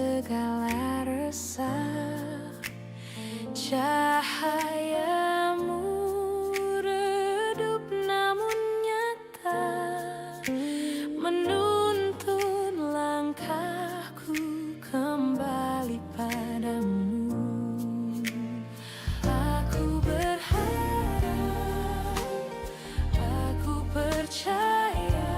segala resah, cahayamu redup namun nyata, menuntun langkahku kembali padamu. Aku berharap, aku percaya,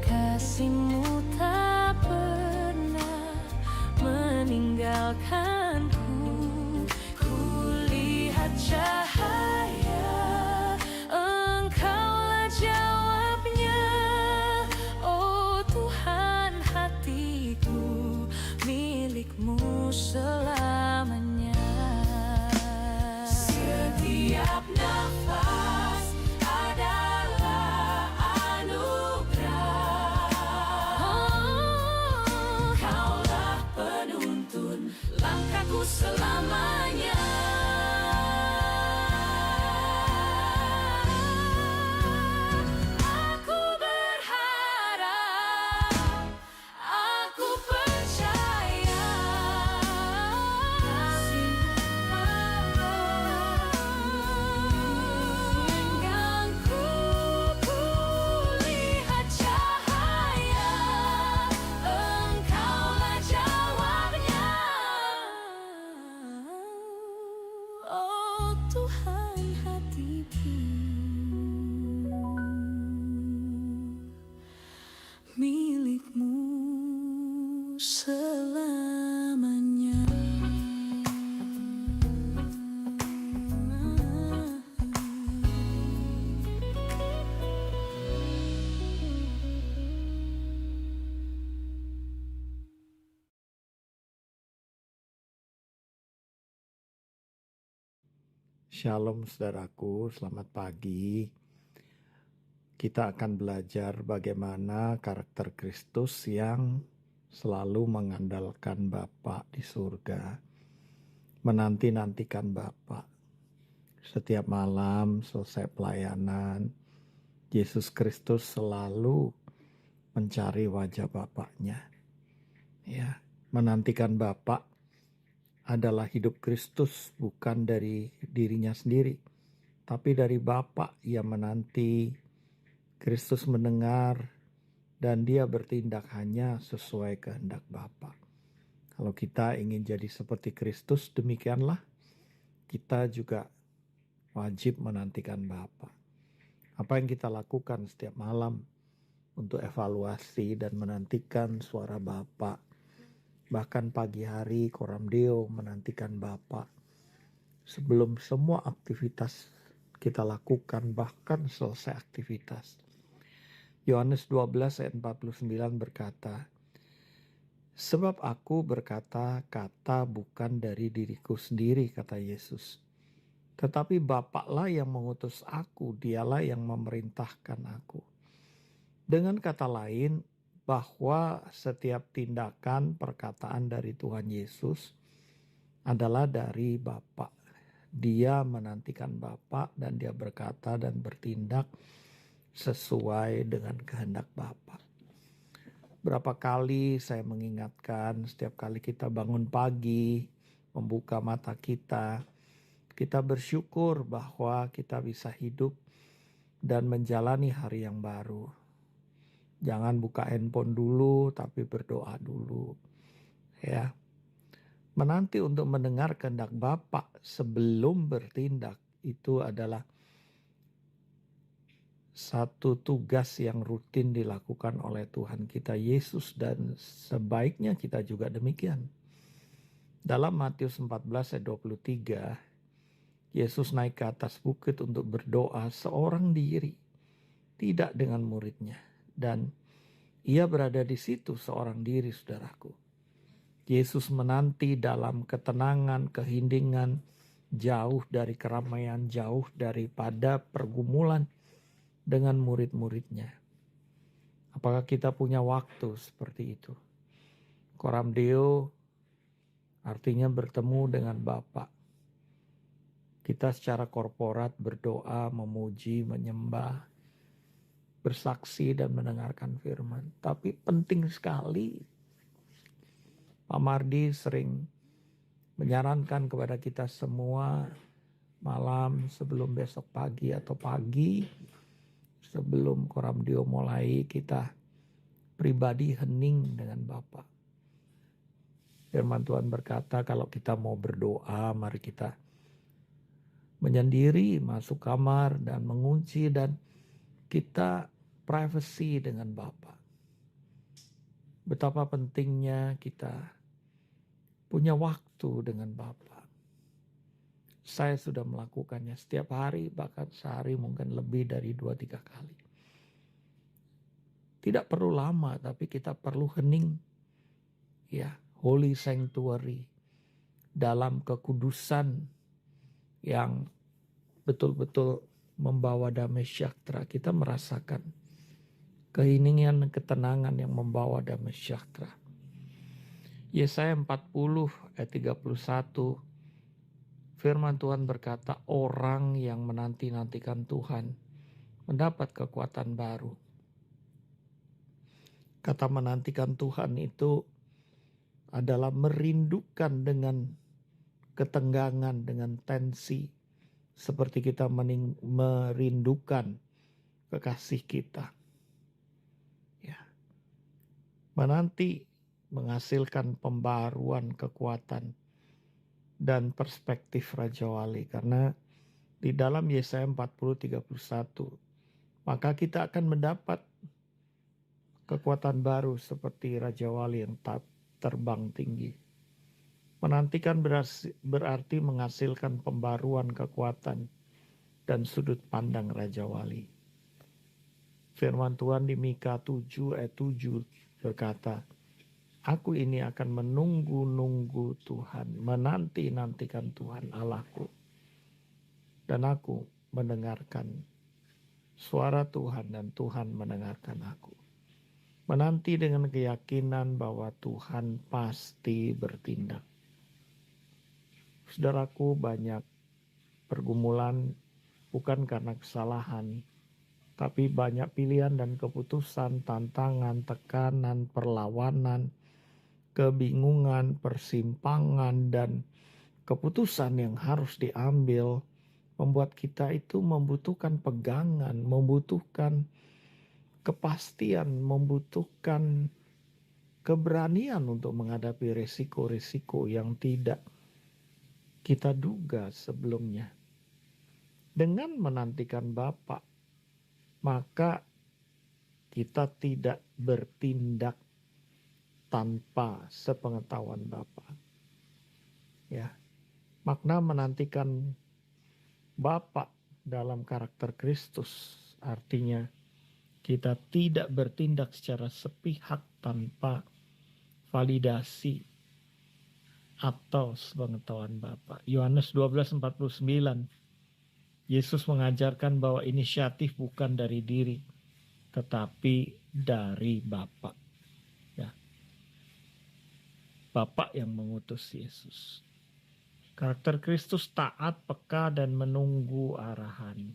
kasih-Mu tak pernah meninggalkanku. Kulihat cahaya, Engkaulah jawabnya. Oh Tuhan, hatiku milik-Mu selamanya. Setiap nafas adalah anugerah. Kaulah penuntun langkahku selamanya. Aku berharap, aku percaya, mengganggu. Kulihat cahaya, Engkaulah jawabnya. Oh Tuhan, hatiku milik-Mu selamanya. Shalom saudaraku, selamat pagi. Kita akan belajar bagaimana karakter Kristus yang selalu mengandalkan Bapa di surga, menanti-nantikan Bapa. Setiap malam selesai pelayanan, Yesus Kristus selalu mencari wajah Bapaknya. Ya, menantikan Bapa adalah hidup Kristus, bukan dari dirinya sendiri, tapi dari Bapa. Ia menanti, Kristus mendengar, dan dia bertindak hanya sesuai kehendak Bapa. Kalau kita ingin jadi seperti Kristus, demikianlah kita juga wajib menantikan Bapa. Apa yang kita lakukan setiap malam untuk evaluasi dan menantikan suara Bapa? Bahkan pagi hari Coram Deo menantikan Bapa. Sebelum semua aktivitas kita lakukan, bahkan selesai aktivitas. Yohanes 12 ayat 49 berkata, sebab aku berkata kata bukan dari diriku sendiri, kata Yesus. Tetapi Bapa-lah yang mengutus aku, dialah yang memerintahkan aku. Dengan kata lain, bahwa setiap tindakan perkataan dari Tuhan Yesus adalah dari Bapa. Dia menantikan Bapa dan dia berkata dan bertindak sesuai dengan kehendak Bapa. Berapa kali saya mengingatkan, setiap kali kita bangun pagi, membuka mata kita bersyukur bahwa kita bisa hidup dan menjalani hari yang baru. Jangan buka handphone dulu, tapi berdoa dulu. Ya. Menanti untuk mendengar kehendak Bapa sebelum bertindak itu adalah satu tugas yang rutin dilakukan oleh Tuhan kita Yesus, dan sebaiknya kita juga demikian. Dalam Matius 14 ayat 23, Yesus naik ke atas bukit untuk berdoa seorang diri, tidak dengan muridnya. Dan ia berada di situ seorang diri, saudaraku. Yesus menanti dalam ketenangan, keheningan, jauh dari keramaian, jauh daripada pergumulan dengan murid-muridnya. Apakah kita punya waktu seperti itu? Coram Deo artinya bertemu dengan Bapa. Kita secara korporat berdoa, memuji, menyembah, bersaksi dan mendengarkan firman. Tapi penting sekali Pak Mardi sering menyarankan kepada kita semua malam sebelum besok pagi atau pagi sebelum Koramdio mulai, kita pribadi hening dengan Bapa. Firman Tuhan berkata kalau kita mau berdoa, mari kita menyendiri, masuk kamar dan mengunci dan kita privacy dengan Bapa. Betapa pentingnya kita punya waktu dengan Bapa. Saya sudah melakukannya setiap hari, bahkan sehari mungkin lebih dari 2-3 kali. Tidak perlu lama, tapi kita perlu hening. Ya, holy sanctuary. Dalam kekudusan yang betul-betul membawa damai sejahtera. Kita merasakan keheningan, ketenangan yang membawa damai sejahtera. Yesaya 40 ayat 31, firman Tuhan berkata, orang yang menanti-nantikan Tuhan mendapat kekuatan baru. Kata menantikan Tuhan itu adalah merindukan dengan ketenggangan, dengan tensi. Seperti kita merindukan kekasih kita. Ya. Menanti menghasilkan pembaruan kekuatan dan perspektif Raja Wali. Karena di dalam Yesaya 40:31, maka kita akan mendapat kekuatan baru seperti Raja Wali yang terbang tinggi. Menantikan berarti menghasilkan pembaruan kekuatan dan sudut pandang Raja Wali. Firman Tuhan di Mika 7 ayat 7 berkata, aku ini akan menunggu-nunggu Tuhan, menanti-nantikan Tuhan Allahku. Dan aku mendengarkan suara Tuhan dan Tuhan mendengarkan aku. Menanti dengan keyakinan bahwa Tuhan pasti bertindak. Saudaraku, banyak pergumulan bukan karena kesalahan, tapi banyak pilihan dan keputusan, tantangan, tekanan, perlawanan, kebingungan, persimpangan, dan keputusan yang harus diambil membuat kita itu membutuhkan pegangan, membutuhkan kepastian, membutuhkan keberanian untuk menghadapi risiko-risiko yang tidak kita duga sebelumnya. Dengan menantikan Bapa, maka kita tidak bertindak tanpa sepengetahuan Bapa. Ya. Makna menantikan Bapa dalam karakter Kristus artinya kita tidak bertindak secara sepihak tanpa validasi atau sepengetahuan Bapa. Yohanes 12:49, Yesus mengajarkan bahwa inisiatif bukan dari diri, tetapi dari Bapa. Ya. Bapa yang mengutus Yesus. Karakter Kristus taat, peka, dan menunggu arahan.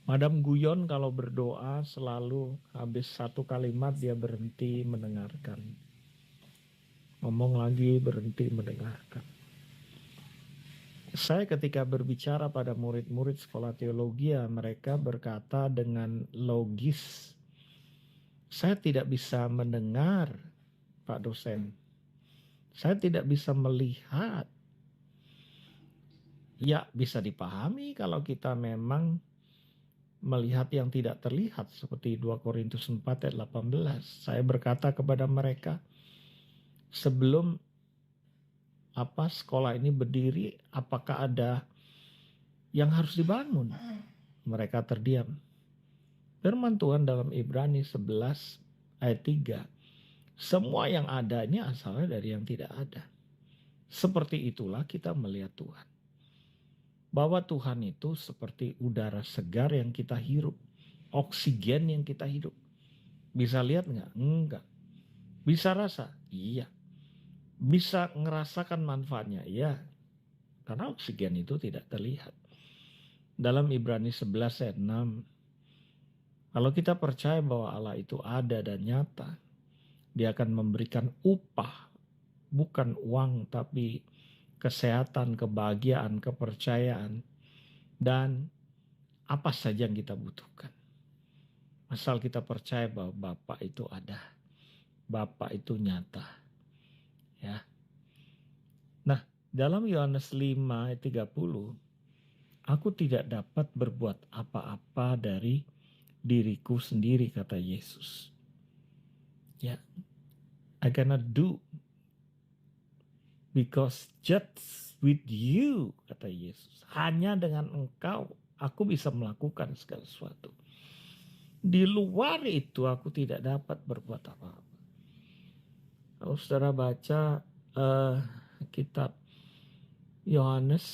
Madam Guyon kalau berdoa selalu habis satu kalimat dia berhenti mendengarkan. Ngomong lagi berhenti mendengarkan. Saya ketika berbicara pada murid-murid sekolah teologi, mereka berkata dengan logis, saya tidak bisa mendengar Pak dosen. Saya tidak bisa melihat. Ya bisa dipahami kalau kita memang melihat yang tidak terlihat seperti 2 Korintus 4 ayat 18. Saya berkata kepada mereka, sebelum sekolah ini berdiri, apakah ada yang harus dibangun? Mereka terdiam. Firman Tuhan dalam Ibrani 11 ayat 3. Semua yang ada ini asalnya dari yang tidak ada. Seperti itulah kita melihat Tuhan. Bahwa Tuhan itu seperti udara segar yang kita hirup. Oksigen yang kita hidup. Bisa lihat nggak? Enggak. Bisa rasa? Iya. Bisa ngerasakan manfaatnya? Iya. Karena oksigen itu tidak terlihat. Dalam Ibrani 11 ayat 6. Kalau kita percaya bahwa Allah itu ada dan nyata, Dia akan memberikan upah bukan uang, tapi kesehatan, kebahagiaan, kepercayaan, dan apa saja yang kita butuhkan. Asal kita percaya bahwa Bapa itu ada, Bapa itu nyata. Ya. Nah, dalam Yohanes 5 ayat 30, aku tidak dapat berbuat apa-apa dari diriku sendiri, kata Yesus. Ya, I cannot do because just with you, kata Yesus. Hanya dengan engkau aku bisa melakukan segala sesuatu. Di luar itu aku tidak dapat berbuat apa-apa. Kalau saudara baca kitab Yohanes,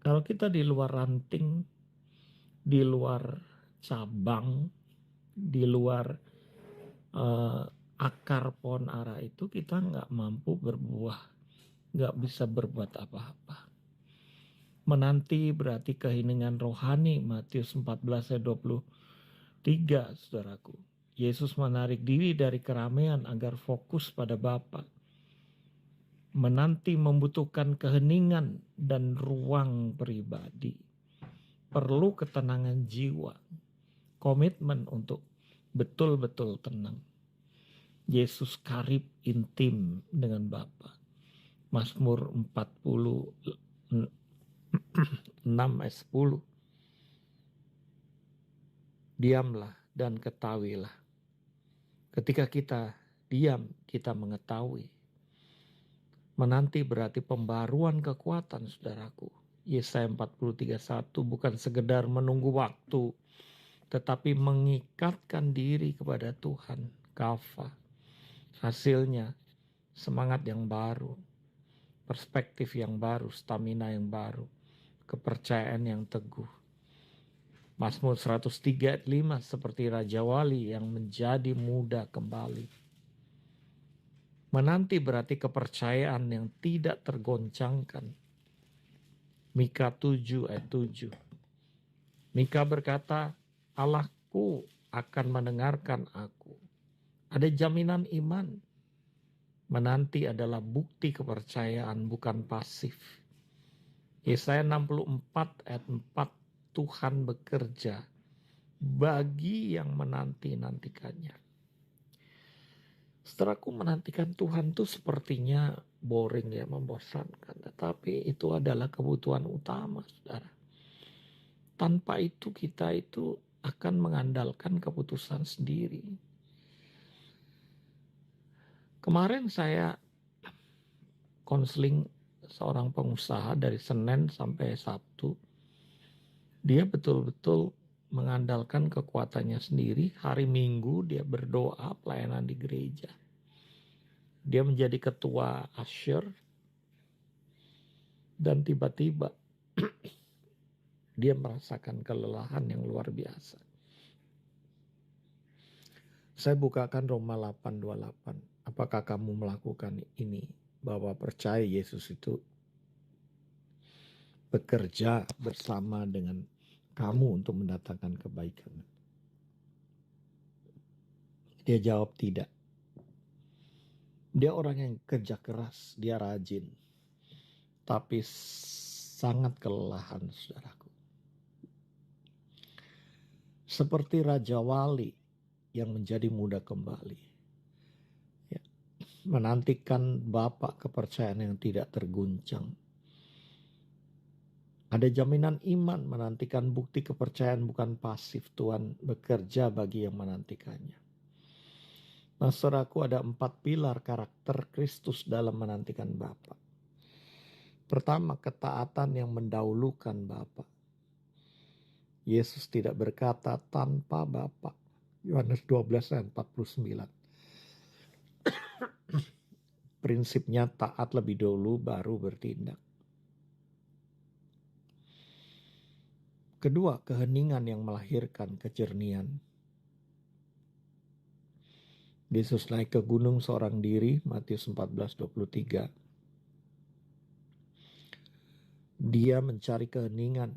kalau kita di luar ranting, di luar cabang, di luar akar pohon ara itu, kita nggak mampu berbuah, nggak bisa berbuat apa-apa. Menanti berarti keheningan rohani, Matius 14 ayat 23, saudaraku. Yesus menarik diri dari keramaian agar fokus pada Bapa. Menanti membutuhkan keheningan dan ruang pribadi. Perlu ketenangan jiwa, komitmen untuk betul-betul tenang. Yesus karib intim dengan Bapa. Mazmur 46 ayat 10. Diamlah dan ketahuilah. Ketika kita diam, kita mengetahui. Menanti berarti pembaruan kekuatan, saudaraku. Yesaya 43:1 bukan sekedar menunggu waktu, tetapi mengikatkan diri kepada Tuhan. Kafah. Hasilnya semangat yang baru, perspektif yang baru, stamina yang baru, kepercayaan yang teguh. Mazmur 103 ayat 5 seperti Raja Wali yang menjadi muda kembali. Menanti berarti kepercayaan yang tidak tergoncangkan. Mika 7 ayat 7. Mika berkata, Allahku akan mendengarkan aku. Ada jaminan iman. Menanti adalah bukti kepercayaan, bukan pasif. Yesaya 64 ayat 4, Tuhan bekerja bagi yang menanti-nantikannya. Setelahku menantikan Tuhan itu sepertinya boring ya, membosankan. Tetapi itu adalah kebutuhan utama, saudara. Tanpa itu kita itu akan mengandalkan keputusan sendiri. Kemarin saya konseling seorang pengusaha dari Senin sampai Sabtu. Dia betul-betul mengandalkan kekuatannya sendiri. Hari Minggu dia berdoa pelayanan di gereja. Dia menjadi ketua usher. Dan tiba-tiba dia merasakan kelelahan yang luar biasa. Saya bukakan Roma 8:28. Apakah kamu melakukan ini? Bahwa percaya Yesus itu bekerja bersama dengan kamu untuk mendatangkan kebaikan. Dia jawab tidak. Dia orang yang kerja keras, dia rajin. Tapi sangat kelelahan, saudaraku. Seperti Raja Wali yang menjadi muda kembali. Ya. Menantikan Bapa kepercayaan yang tidak terguncang. Ada jaminan iman, menantikan bukti kepercayaan bukan pasif. Tuhan bekerja bagi yang menantikannya. Nah, saudaraku, ada 4 pilar karakter Kristus dalam menantikan Bapa. Pertama, ketaatan yang mendahulukan Bapa. Yesus tidak berkata tanpa Bapa. Yohanes 12 ayat 49. Prinsipnya taat lebih dulu baru bertindak. Kedua, keheningan yang melahirkan kejernihan. Yesus naik ke gunung seorang diri, Matius 14:23. Dia mencari keheningan,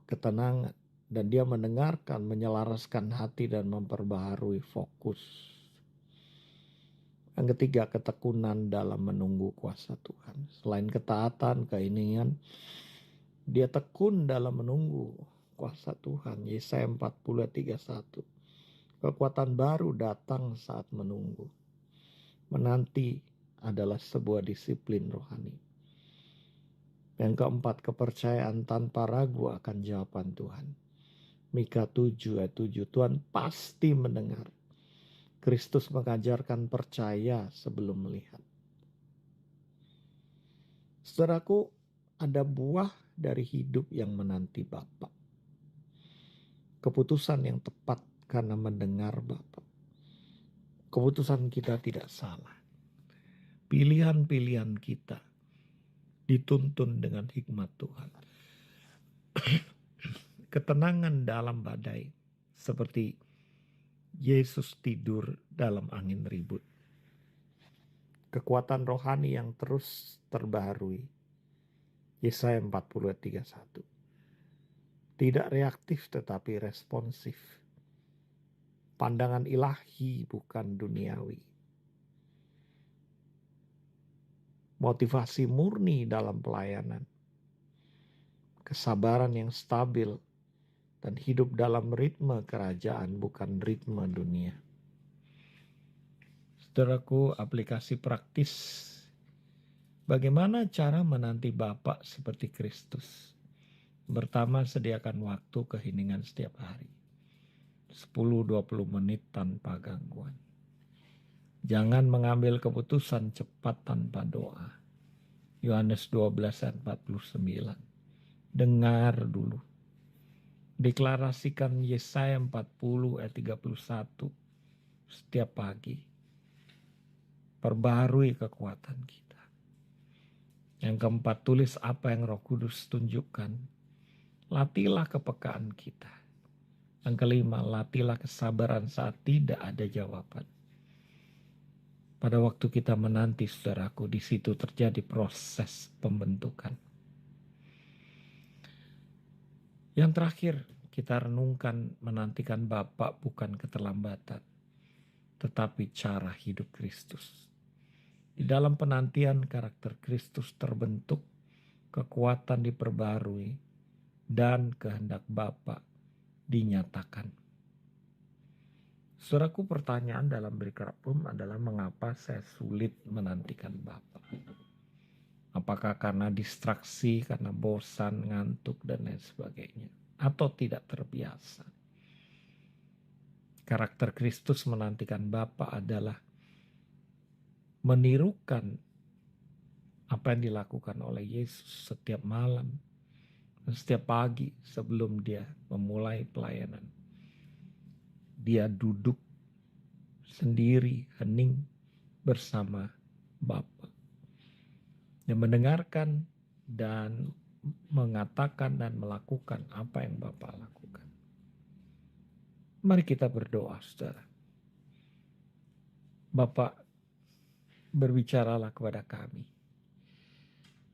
ketenangan, dan dia mendengarkan, menyelaraskan hati dan memperbaharui fokus. Yang ketiga, ketekunan dalam menunggu kuasa Tuhan. Selain ketaatan, keinginan, dia tekun dalam menunggu kuasa Tuhan. Yesaya 40 ayat 31. Kekuatan baru datang saat menunggu. Menanti adalah sebuah disiplin rohani. Yang keempat, kepercayaan tanpa ragu akan jawaban Tuhan. Mika 7 ayat 7, Tuhan pasti mendengar. Kristus mengajarkan percaya sebelum melihat. Saudaraku, ada buah dari hidup yang menanti Bapa. Keputusan yang tepat karena mendengar Bapa. Keputusan kita tidak salah. Pilihan-pilihan kita dituntun dengan hikmat Tuhan. Ketenangan dalam badai, seperti Yesus tidur dalam angin ribut. Kekuatan rohani yang terus terbaharui. Yesaya 40 ayat 31. Tidak reaktif tetapi responsif. Pandangan ilahi bukan duniawi. Motivasi murni dalam pelayanan. Kesabaran yang stabil. Dan hidup dalam ritme kerajaan bukan ritme dunia. Saudaraku, aplikasi praktis. Bagaimana cara menanti Bapa seperti Kristus? Pertama, sediakan waktu keheningan setiap hari. 10-20 menit tanpa gangguan. Jangan mengambil keputusan cepat tanpa doa. Yohanes 12 ayat 49. Dengar dulu. Deklarasikan Yesaya 40 ayat 31 setiap pagi. Perbaharui kekuatan kita. Yang keempat, tulis apa yang Roh Kudus tunjukkan. Latihlah kepekaan kita. Yang kelima, latihlah kesabaran saat tidak ada jawaban. Pada waktu kita menanti, saudaraku, di situ terjadi proses pembentukan. Yang terakhir, kita renungkan menantikan Bapa bukan keterlambatan, tetapi cara hidup Kristus. Di dalam penantian, karakter Kristus terbentuk, kekuatan diperbarui, dan kehendak Bapa dinyatakan. Saudaraku, pertanyaan dalam berikutnya adalah mengapa saya sulit menantikan Bapa? Apakah karena distraksi, karena bosan, ngantuk, dan lain sebagainya? Atau tidak terbiasa? Karakter Kristus menantikan Bapa adalah menirukan apa yang dilakukan oleh Yesus setiap malam, setiap pagi sebelum dia memulai pelayanan. Dia duduk sendiri, hening bersama Bapa. Dia mendengarkan dan mengatakan dan melakukan apa yang Bapa lakukan. Mari kita berdoa, saudara. Bapa, berbicaralah kepada kami.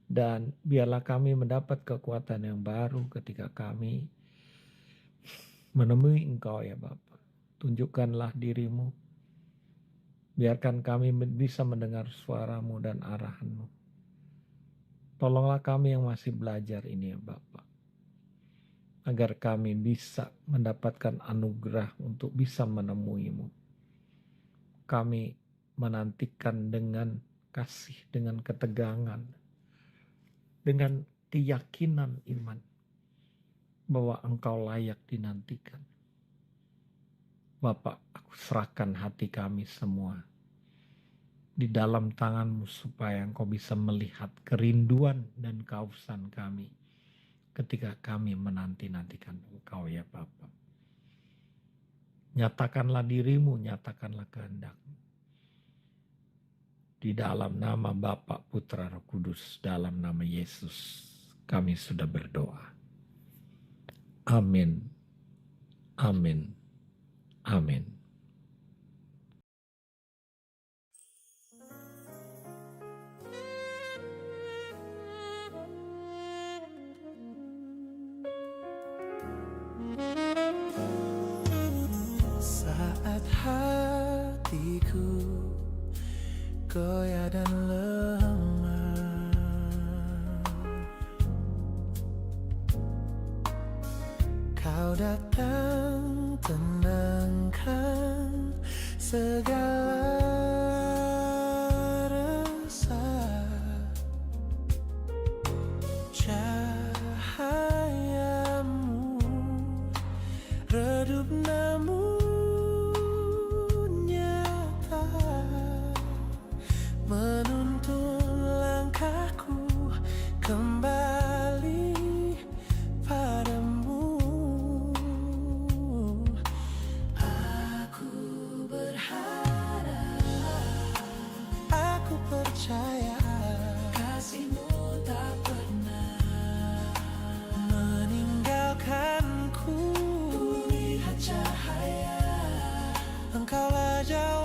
Dan biarlah kami mendapat kekuatan yang baru ketika kami menemui Engkau ya Bapa. Tunjukkanlah dirimu. Biarkan kami bisa mendengar suaramu dan arahanmu. Tolonglah kami yang masih belajar ini ya Bapa. Agar kami bisa mendapatkan anugerah untuk bisa menemuimu. Kami menantikan dengan kasih, dengan ketegangan, dengan keyakinan iman bahwa Engkau layak dinantikan. Bapa, aku serahkan hati kami semua di dalam tangan-Mu supaya Engkau bisa melihat kerinduan dan kehausan kami ketika kami menanti-nantikan Engkau ya Bapa. Nyatakanlah dirimu, nyatakanlah kehendak-Mu. Di dalam nama Bapa, Putra, Roh Kudus, dalam nama Yesus, kami sudah berdoa. Amin. Amin. Amin. Saat hatiku goyah dan lemah. Kau datang tenangkan segala resah. Cahayamu redup namun nyata, menuntun langkahku kembali padamu. Aku berharap, aku percaya kasih-Mu tak pernah meninggalkanku. Ku lihat cahaya, Engkaulah jawaban